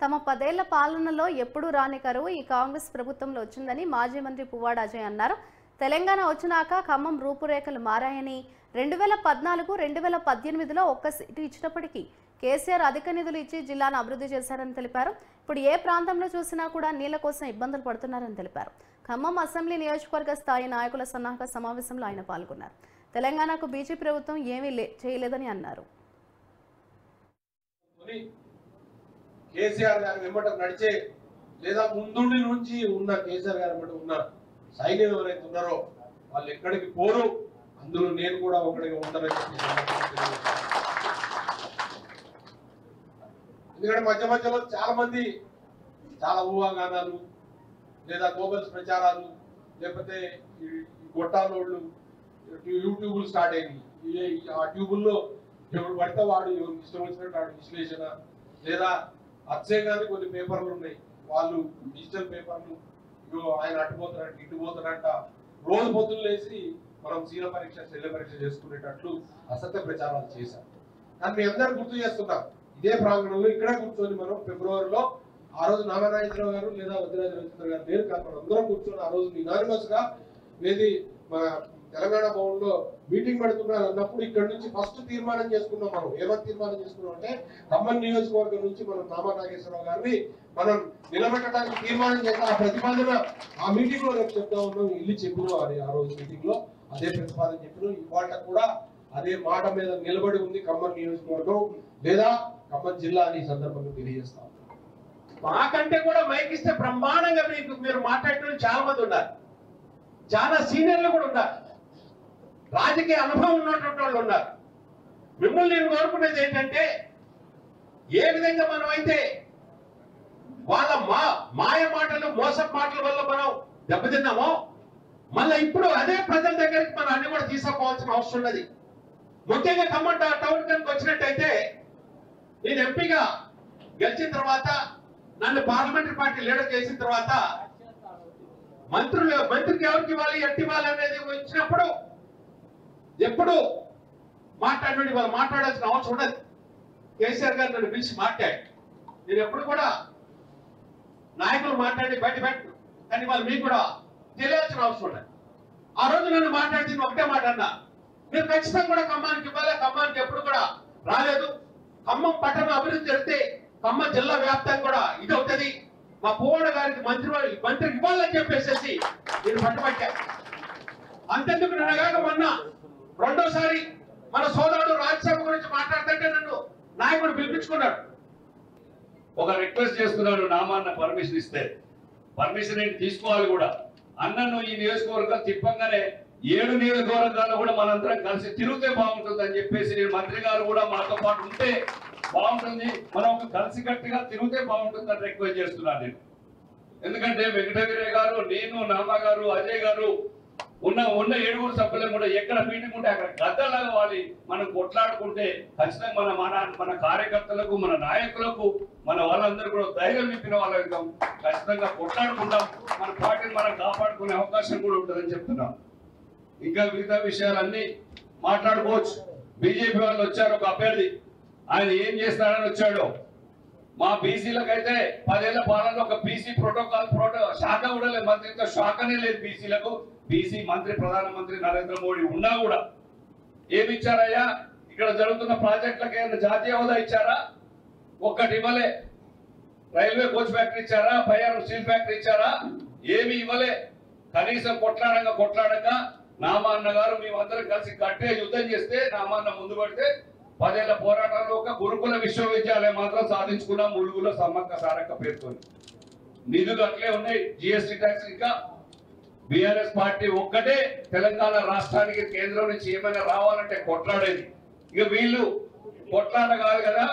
తమ 10 ఏళ్ల పాలనలో ఎప్పుడూ రాని కరువు ఈ కాంగ్రెస్ ప్రభుత్వంలో వచ్చిందని మాజీ మంత్రి పువ్వాడ అజయ్ అన్నారు. తెలంగాణ వచ్చినాక ఖమ్మం రూపురేఖలు మారాయని 2014-2018లో ఒక్క సీటు ఇచ్చినప్పటికీ కేసీఆర్ అధిక నిధులు ఇచ్చి జిల్లాను అభివృద్ధి చేశారని తెలిపారు. ఇప్పుడు ఏ ప్రాంతంలో చూసినా కూడా నీళ్ల కోసం ఇబ్బందులు పడుతున్నారని తెలిపారు. ఖమ్మం అసెంబ్లీ నియోజకవర్గ స్థాయి నాయకుల సన్నాహక సమావేశంలో ఆయన పాల్గొన్నారు. తెలంగాణకు బీజేపీ ప్రభుత్వం ఏమీ చేయలేదని అన్నారు. కేసీఆర్ గారి వెంబట నడిచే లేదా ముందుండి నుంచి ఉన్న కేసీఆర్ గారి వెంబట ఉన్న సైన్యం ఎవరైతే ఉన్నారో వాళ్ళు ఎక్కడికి పోరు, అందులో నేను కూడా ఒకటిగా ఉంటానని చెప్పి ఎందుకంటే మధ్య మధ్యలో చాలా మంది చాలా ఊహాగానాలు లేదా గోబల్స్ ప్రచారాలు లేకపోతే గొట్టాలోళ్ళు యూట్యూబ్లు స్టార్ట్ అయినాయి. ఆ ట్యూబుల్లో ఎవరు పడితే వాడు ఇష్టం వచ్చినట్టు వాడు విశ్లేషణ లేదా అచ్చే కానీ కొన్ని పేపర్లు ఉన్నాయి, వాళ్ళు డిజిటల్ పేపర్లు ఆయన అట్టుపోతారంట ఇటుపోతారంట రోజు పొద్దున్న లేచి మనం శీల పరీక్ష శల్య పరీక్ష చేసుకునేటట్లు అసత్య ప్రచారాలు చేశారు. కానీ మీ అందరూ గుర్తు చేస్తున్నాం, ఇదే ప్రాంగణంలో ఇక్కడ కూర్చొని మనం ఫిబ్రవరిలో ఆ రోజు నాగనాగేశ్వరరావు గారు లేదా వద్దిరాజ రవిచంద్ర గారు లేరు కాదు, మనం అందరం కూర్చొని ఆ రోజు యునానిమస్ గా ఏది మన తెలంగాణ భవన్ లో మీటింగ్ పెడుతున్నారు అన్నప్పుడు ఇక్కడ నుంచి ఫస్ట్ తీర్మానం చేసుకున్నాం. మనం ఏమని తీర్మానం చేసుకున్నాం అంటే ఖమ్మం నియోజకవర్గం నుంచి మనం నాగనాగేశ్వరరావు గారిని మనం నిలబెట్టడానికి తీర్మానం చేస్తే ఆ ప్రతిపాదన ఆ మీటింగ్ లో రేపు చెప్తా ఉన్నాం, ఇల్లు చెప్పినాం. అది ఆ రోజు మీటింగ్ లో అదే ప్రతిపాదన చెప్పినాం. ఇవాళ కూడా అదే మాట మీద నిలబడి ఉంది ఖమ్మం నియోజకవర్గం లేదా ఖమ్మం జిల్లా అని సందర్భంగా తెలియజేస్తాం. మాకంటే కూడా మైక్ ఇస్తే బ్రహ్మాండంగా మీరు మాట్లాడటం చాలా మంది ఉన్నారు, చాలా సీనియర్లు కూడా ఉన్నారు, రాజకీయ అనుభవం ఉన్నటువంటి వాళ్ళు ఉన్నారు. మిమ్మల్ని నేను కోరుకునేది ఏంటంటే ఏ విధంగా మనం అయితే వాళ్ళ మాయ మాటలు మోసపు మాటల వల్ల మనం దెబ్బతిన్నామో మళ్ళీ ఇప్పుడు అదే ప్రజల దగ్గరికి మనం అన్ని కూడా తీసుకుపోవాల్సిన అవసరం ఉన్నది. ముఖ్యంగా ఖమ్మం టౌన్ కనుక వచ్చినట్టయితే నేను ఎంపీగా గెలిచిన తర్వాత నన్ను పార్లమెంటరీ పార్టీ లీడర్ చేసిన తర్వాత మంత్రికి ఎవరికి ఇవ్వాలి ఎట్టి ఇవ్వాలి అనేది వచ్చినప్పుడు ఎప్పుడు మాట్లాడి వాళ్ళు మాట్లాడాల్సిన అవసరం ఉండదు. కేసీఆర్ గారు నన్ను పిలిచి మాట్లాడి నేను ఎప్పుడు కూడా నాయకులు మాట్లాడి బయట పెట్టను, కానీ వాళ్ళు మీకు కూడా తెలియాల్సిన అవసరం ఉండదు. ఆ రోజు నన్ను మాట్లాడితే ఒకటే మాట అన్నా, మీరు ఖచ్చితంగా కూడా ఖమ్మానికి ఇవ్వాలి, ఖమ్మానికి ఎప్పుడు కూడా రాలేదు, ఖమ్మం పట్టణ అభివృద్ధి జరిగితే ఖమ్మం జిల్లా వ్యాప్తంగా కూడా ఇది అవుతుంది, మా పువ్వాడ గారికి మంత్రి ఇవ్వాలని చెప్పేసి నేను పట్టుబట్టా. అంతెందుకు నిన్నగాక మొన్న రెండోసారి మన సోదరుడు రాజ్యసభ గురించి మాట్లాడుతుంటే నన్ను నాయకుడు పిలిపించుకున్నాడు. ఒక రిక్వెస్ట్ చేస్తున్నాడు, నామాన్న పర్మిషన్ ఇస్తే పర్మిషన్ ఏంటి తీసుకోవాలి కూడా. అన్నను ఈ నియోజకవర్గం తిప్పంగానే 7 నియోజకవర్గాల్లో కూడా మనందరం కలిసి తిరిగితే బాగుంటుంది అని చెప్పేసి నేను మంత్రి గారు కూడా మాతో పాటు ఉంటే బాగుంటుంది, మనం ఒక కలిసికట్టుగా తిరిగితే బాగుంటుంది అని రిక్వెస్ట్ చేస్తున్నాను నేను. ఎందుకంటే వెంకటవీరయ్య గారు, నేను, నామా గారు, అజయ్ గారు ఉన్న 7 సభ్యులను కూడా ఎక్కడ మీటింగ్ ఉంటే అక్కడ గద్దలాగా వాలి మనం కొట్లాడుకుంటే ఖచ్చితంగా మన కార్యకర్తలకు, మన నాయకులకు, మన వాళ్ళందరూ కూడా ధైర్యం నింపిన వాళ్ళు అవుతాం. ఖచ్చితంగా కొట్లాడుకుంటాం, మన పార్టీని మనం కాపాడుకునే అవకాశం కూడా ఉంటుందని చెప్తున్నాం. ఇంకా మిగతా విషయాలన్నీ మాట్లాడుకోవచ్చు. బీజేపీ వాళ్ళు వచ్చారు, ఒక అభ్యర్థి, ఆయన ఏం చేస్తాడని వచ్చాడు. మా బీసీలకైతే 10 ఏళ్ల పాలనలో ఒక బీసీ ప్రోటోకాల్ శాఖ కూడా లేదు, మంత్రితో శాఖనే లేదు బీసీలకు. బీసీ మంత్రి ప్రధానమంత్రి నరేంద్ర మోడీ ఉన్నా కూడా ఏమి ఇచ్చారయ్యా? ఇక్కడ జరుగుతున్న ప్రాజెక్టులకు ఏమైనా జాతీయ హోదా ఇచ్చారా? ఒక్కటి ఇవ్వలే. రైల్వే కోచ్ ఫ్యాక్టరీ ఇచ్చారా? బయ్యారం స్టీల్ ఫ్యాక్టరీ ఇచ్చారా? ఏమి ఇవ్వలే. కనీసం కొట్లాడంగా నామాన్న గారు మేమందరం కలిసి గట్టిగా యుద్ధం చేస్తే నామాన్న ముందు పడితే 10 ఏళ్ల పోరాటంలో ఒక గురుకుల విశ్వవిద్యాలయం మాత్రం సాధించుకున్నాం, ములుగులో సమ్మక్క సారక్క పేర్కొని. నిధులు అట్లే ఉన్నాయి, జిఎస్టీ ట్యాక్స్. ఇంకా బీఆర్ఎస్ పార్టీ ఒక్కటే తెలంగాణ రాష్ట్రానికి కేంద్రం నుంచి ఏమైనా రావాలంటే కొట్లాడేది. ఇక వీళ్ళు కొట్లాట కాదు కదా,